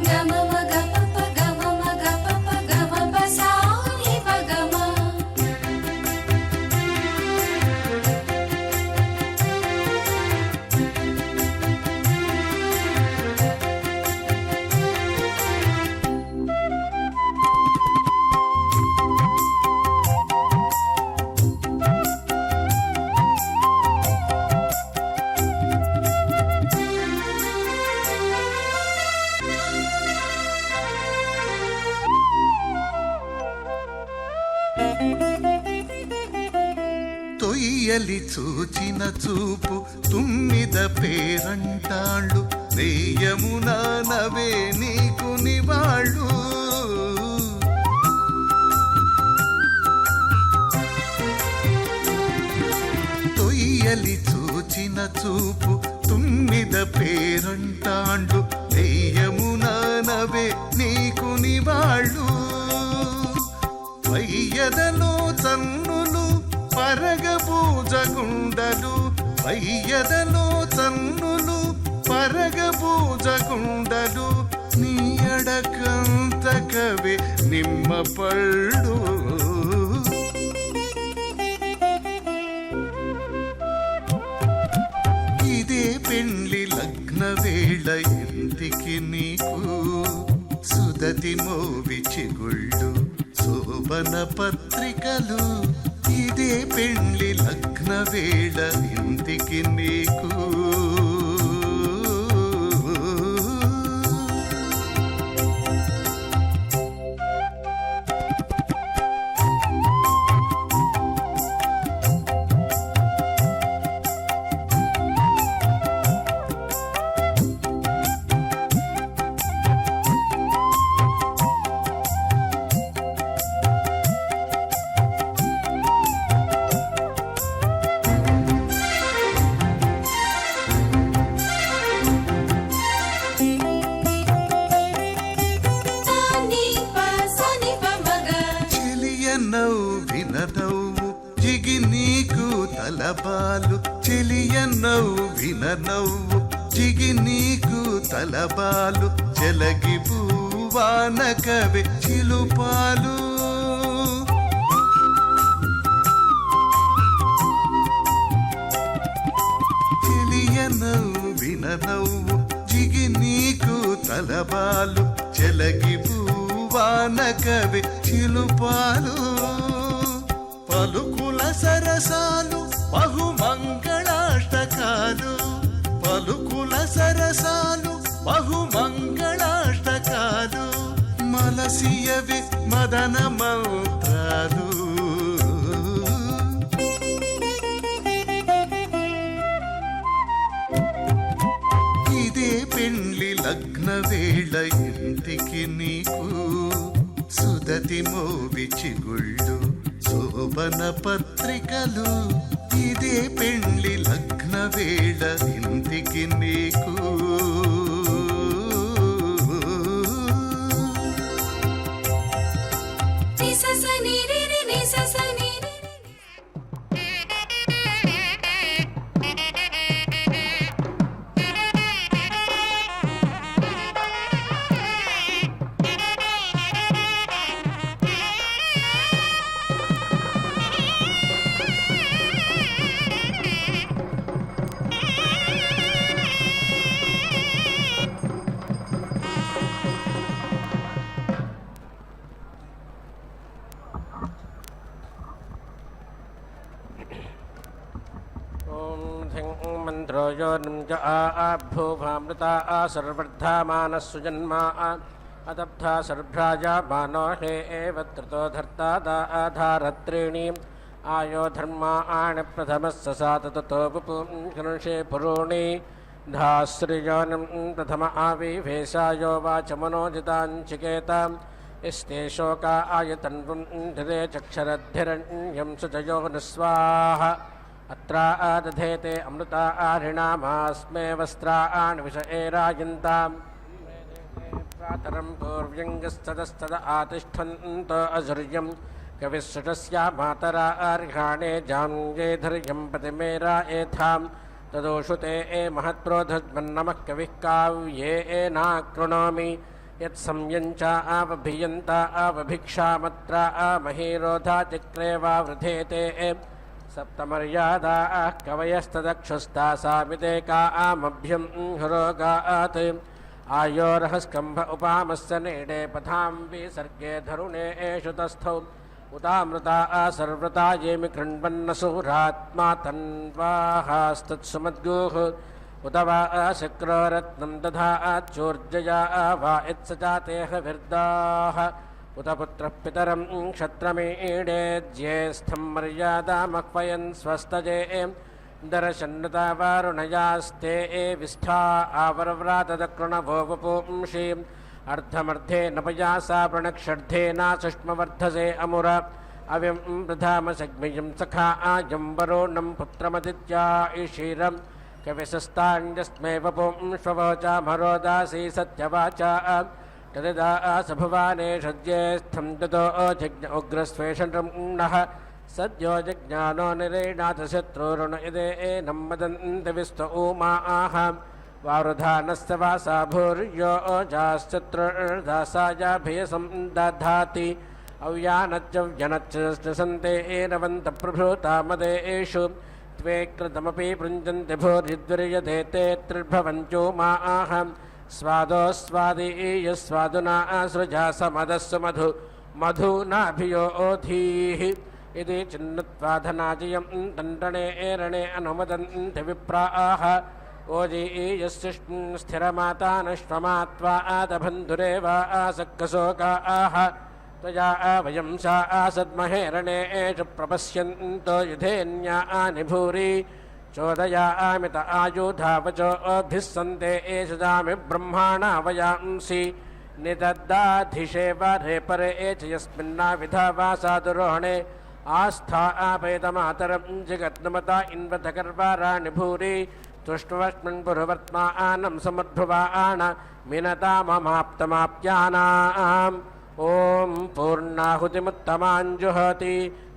గమ మగ పప గమ మగ పప గమ పసాని పగమ తొయ్యలి చూచిన చూపు తుమ్మిద పేరంటాళ్ళు నెయ్యమునా నవే నీకు నివాళ్ళు తొయ్యలి చూచిన చూపు తుమ్మిద పేరంటాళ్ళు నెయ్యమునా నవే నీకు నివాళ్ళు వయ్యదలో చన్నులు పరగబూజగుండలు వయ్యదలో చన్నులు పరగబూజగుండలు నీ అడకంతకవే నిమ్మ పళ్ళు ఇదే పెండ్లి లగ్న వేళ ఇంటికి నీకు సుదతి మోవి చిగుళ్ళు శోభన పత్రికలు ఇదే పెండ్లి లగ్న వేళ ఇంటికి నీకు నవ్విన నవ్వు జిగి నీకు తలబాలు చెలగి పూవాన కవి చిలుపాలు చెలియ నవ్విన నవ్వు జిగి నీకు తలబాలు చెలగి పూవాన కవి చిలుపాలు పలుకుల సరసాలు బహుమంగళాష్టకాలు పలుకుల సరసాలు బహుమంగళాష్టకాలు మలసియవి మదన మంత్రాలు ఇదే పెండ్లి లగ్న వేళ ఇంటికి నీకు సుదతి మోవి చిగుళ్ళు శోభన పత్రికలు ఇదే పెండ్లి లగ్న వేళ ఇంటికి నీకు మంత్రో యోనం చ ఆభూభామృతా సర్వర్ధామానः సుజన్మా అదబ్ధా సర్భ్రాజామానో హే ఏవ త్రితో ధర్తా దాధారత్రీణి ఆయో ధర్మాణి ప్రథమస్య సాతతో పుపుంషే పురోణి ధాశ్రియోనం ప్రథమ ఆవివేశాయో వాచమనోజితాంచికేతాం ఇస్తే శోకా ఆయతన్వం ధిరే చక్షరద్ధిరణ్యం సుజయో నిస్వాహ అత్రా దధేతే అమృతా ఆరిణామాస్మే వస్త్రాణి విష ఏరాయంతాం ప్రాతరం పూర్వ్యంగస్తదస్తద ఆతిష్ఠంతో అజుర్యం కవిశ్రుతస్యా మాతరా అర్హాణే జాంగే ధర్యం పతిమేరా ఏథాం తదోషుతే ఏ మహత్ప్రోధజ్మన్నమః కవిః కావ్యే ఏనాకృణోమి యత్సంయంచ ఆవభియంత ఆవభిక్షామత్ర ఆమహీరోధా చక్రే వా వృధేతే సప్తమర్యాదా కవయస్తదక్షుస్తాసామితే కామభ్యం హరోగాత్ ఆయోరః స్కంభ ఉపామస్య నేడే పథాం విసర్గే ధరుణే ఏషు తస్థౌ ఉతామృతా సర్వృతా ఏమి కృణ్వన్నసూరాత్మా తన్వాహాస్తత్సుమద్గోః ఉత వా శక్రోరత్నం దధాచోర్జయా వా ఇత్సచాతేహ విర్దాః ఉత పుత్రః పితరం క్షత్రమీడే జ్యేష్ఠం మర్యాదామహ్వయన్ స్వస్తజే దర్శన్నతా వారుణయాస్తే విష్ఠా ఆవరవ్రాతదకృణవో వపుంషి అర్ధమర్ధే నపయాసా ప్రణక్షర్ధేనాసుష్మవర్ధసే అముర అవ్యం ప్రధామసగ్మియం సఖా ఆయం వరోణం పుత్రమదిత్యా ఈశీరం కవిశస్తాన్యస్మే వపుంష్వవోచామరోదాసీ సత్యవాచా తదా సభవానే షజ్యేస్థం తతో జజ్ఞ ఉగ్రస్వేషణః సద్యో జజ్ఞానో నిరేణాథ శత్రురుణ ఇదే ఏనం మదంతి విశ్వ ఊమాః వారుధానస్య వాసా భూర్యో జాశ్చత్రుర్దాసాయాభయసం దధాతి అవ్యానజ్జవ్యనచ్చ సంతే ఏనవంత ప్రభృతామదేషు త్వే కృతమపి పృంజంతి భూర్యుద్విర్యతే తే త్రిర్భవంచోమాః స్వాదోస్వాదీయస్వాదునా సృజా సమదస్సు మధు మధునాభియోధీః ఇది చిన్నత్వాధనాజయం దండనే ఏరణే అనుమదంతి విప్రాః ఓజీయస్య స్థిరమాతానశ్వమాత్వాదబంధురేవా ఆసక్కశోకాః త్వయా వయం సా ఆసద్మహేరణే ఏషు ప్రపశ్యంతో యుధేన్యాని భూరి చోదయామిత ఆయుధావచోభిస్సంతే ఏషదామి బ్రహ్మాణా వయాంసి నిదద్దాధిషేవరే పరే చ యస్మిన్నా విధావాసాదురోహణే ఆస్థాపేతమాతరం జగద్నమతా ఇన్వతకర్వారాణి భూరి తుష్టువస్మిన్ పురువర్త్మానం సమద్భువాణ మినతామమాప్తమాప్యానాం ఓం పూర్ణాహుతిముత్తమాంజుహోతి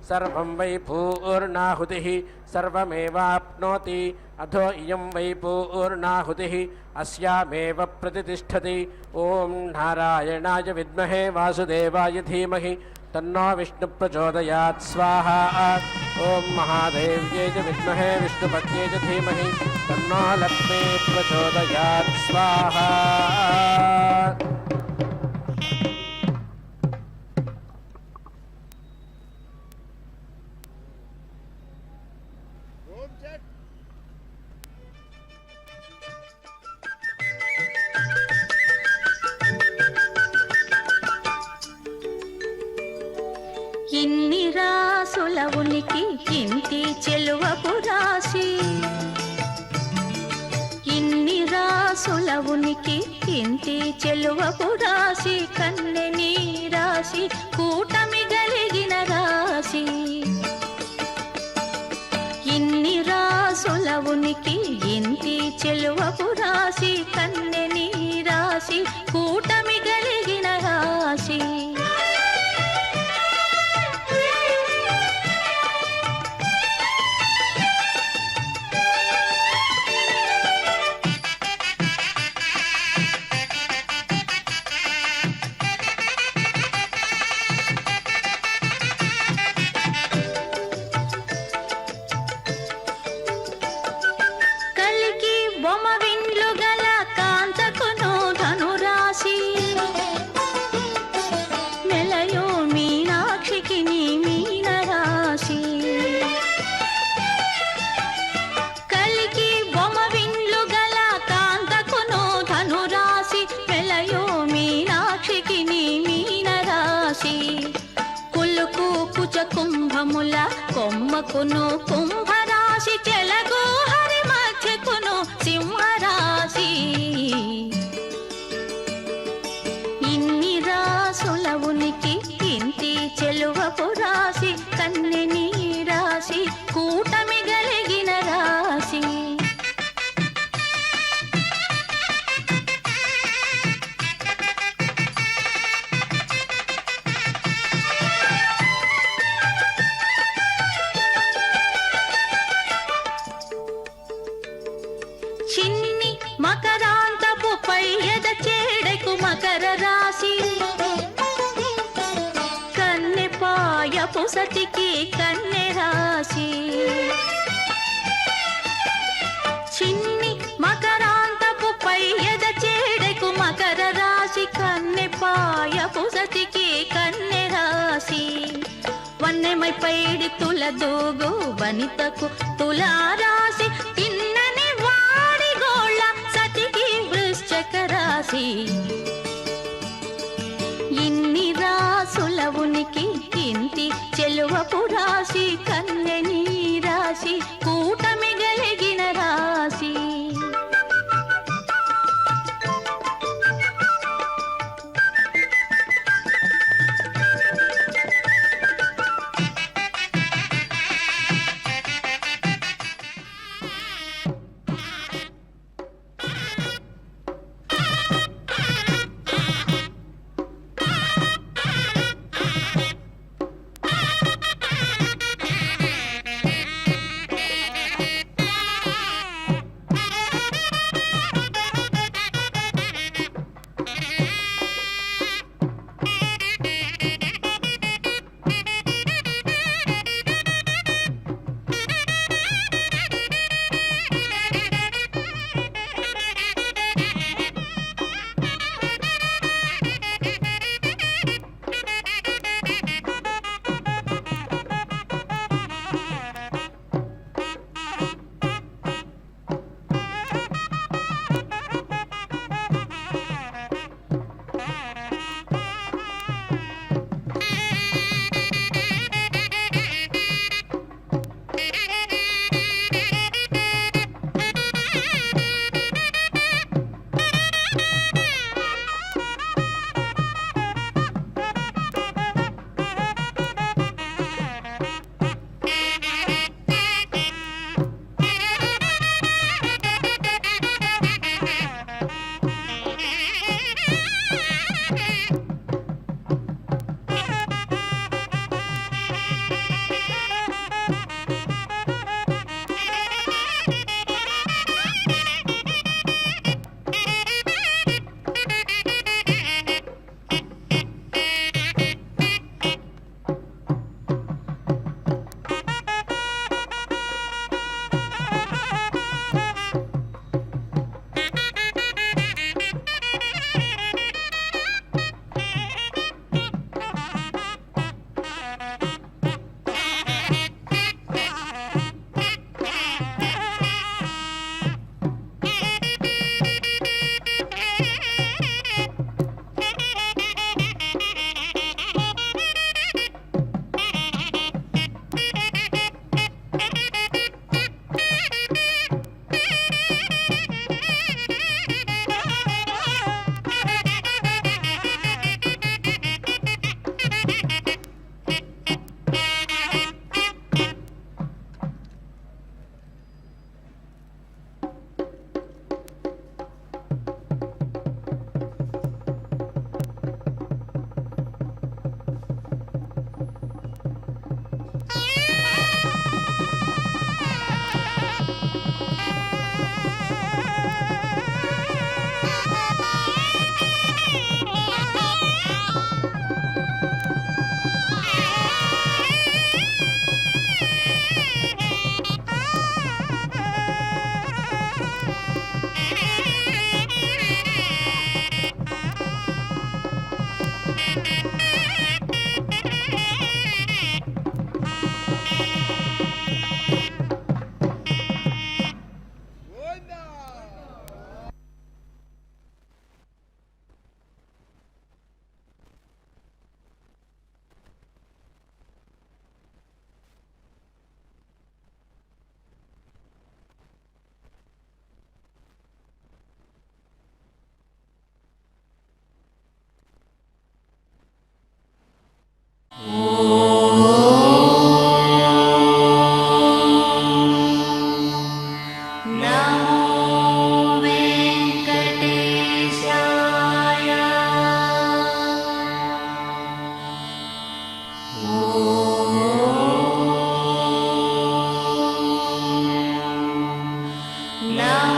సర్వం వై పూర్ణాహుతిః సర్వమేవాప్నోతి अथो इयं वै पूर्णाहुतिः अस्यामेव प्रतिष्ठति ॐ नारायणाय विद्महे वासुदेवाय धीमहि तन्नो विष्णुप्रचोदयात् स्वाहा ॐ महादेव्यै च विद्महे विष्णुपत्न्यै च धीमहि तन्नो लक्ष्मी प्रचोदयात् स्वाहा। ఇన్ని రాసుల ఉనికి ఇంటి చెలువపు రాశి, ఇన్ని రాసుల ఉనికి ఇంటి చెలువపు రాశి, కన్నె నీ రాశి కూటమి గలిగిన రాశి. ఇన్ని రాసుల ఉనికి ఇంటి చెలువపు రాశి, కన్నె నీ రాశి కూటమి గలిగిన రాశి. కుంభముల కొమ్మకును కుంభరాశి, చెలగు హరి మధ్యకును సింహరాశి. ఇన్ని రాసుల ఉనికి ఇంటి చెలువపు రాశి, కన్నె నీ రాశి కూటమి గలిగిన రాశి. చిన్ని మకరాంతపు పై ఎద చేడకు మకర రాశి, కన్నె పాయపు సతికి కన్నె రాశి. చిన్ని మకరాంతపు పై ఎద చేడకు మకర రాశి, కన్నె పాయపు సతికి కన్నె రాశి. వన్నెమై పైడి తుల దూగు వనితకు తులారాశి, తిన్నని వాడి గోళ్ళ సతికి వృశ్చక రాశి. ఇన్ని రాసుల ఉనికి ఇంటి చెలువపు రాశి, కన్నె నీ రాశి కూటమి గలిగిన రాశి. నా